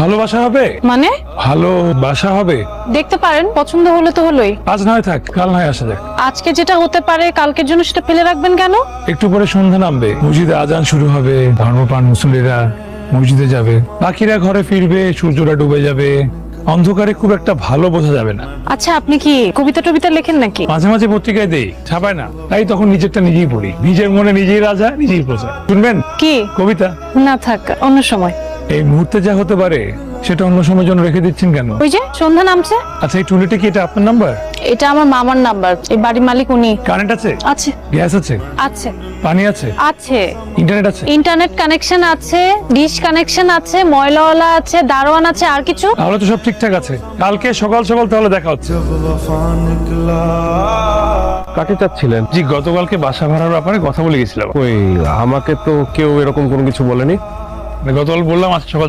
ভালোবাসা হবে মানে ভালোবাসা হবে। দেখতে পারেন, পছন্দ হলে তো হলোই। আজ না হয় থাক, কাল না হয় আসা যাক। আজকে যেটা হতে পারে কালকের জন্য সেটা ফেলে রাখবেন কেন? একটু পরে সন্ধ্যা নামবে, মসজিদে আজান শুরু হবে, ধর্মপ্রাণ মুসল্লিরা মসজিদে যাবে, পাখিরা ঘরে ফিরবে, সূর্যটা ডুবে যাবে, অন্ধকারে খুব একটা ভালো বোঝা যাবে না। আচ্ছা, আপনি কি কবিতা টবিতা লেখেন নাকি? মাঝে মাঝে পত্রিকায় দেই, ছাপায় না, তাই তখন নিজেরটা নিজেই পড়ি, নিজের মনে নিজেই রাজা, নিজেই প্রজা। শুনবেন কি? কবিতা? না থাক, অন্য সময়। এই মুহূর্তে যা হতে পারে সেটা অন্য সময়ের জন্য রেখে দিচ্ছেন কেন? ওই যে সন্ধ্যা নামছে। আচ্ছা, এই টুলিটা কি এটা আপনার নাম্বার? এটা আমার মামার নাম্বার, এই বাড়ির মালিক উনি। কারেন্ট আছে? আছে। গ্যাস আছে? আছে। পানি আছে? আছে। ইন্টারনেট আছে? ইন্টারনেট কানেকশন আছে, ডিশ কানেকশন আছে, ময়লাওয়ালা আছে, দারোয়ান আছে, আর কিছু? তাহলে তো সব ঠিকঠাক আছে। কালকে সকাল সকাল তাহলে দেখা হচ্ছে। কাকে চাচ্ছিলেন? জি, গতকালকে বাসা ভাড়ার ব্যাপারে কথা বলে গেছিলাম। ওই আমাকে তো কেউ এরকম কোনো কিছু বলেনি। গতকাল বললাম আজ সকাল সকাল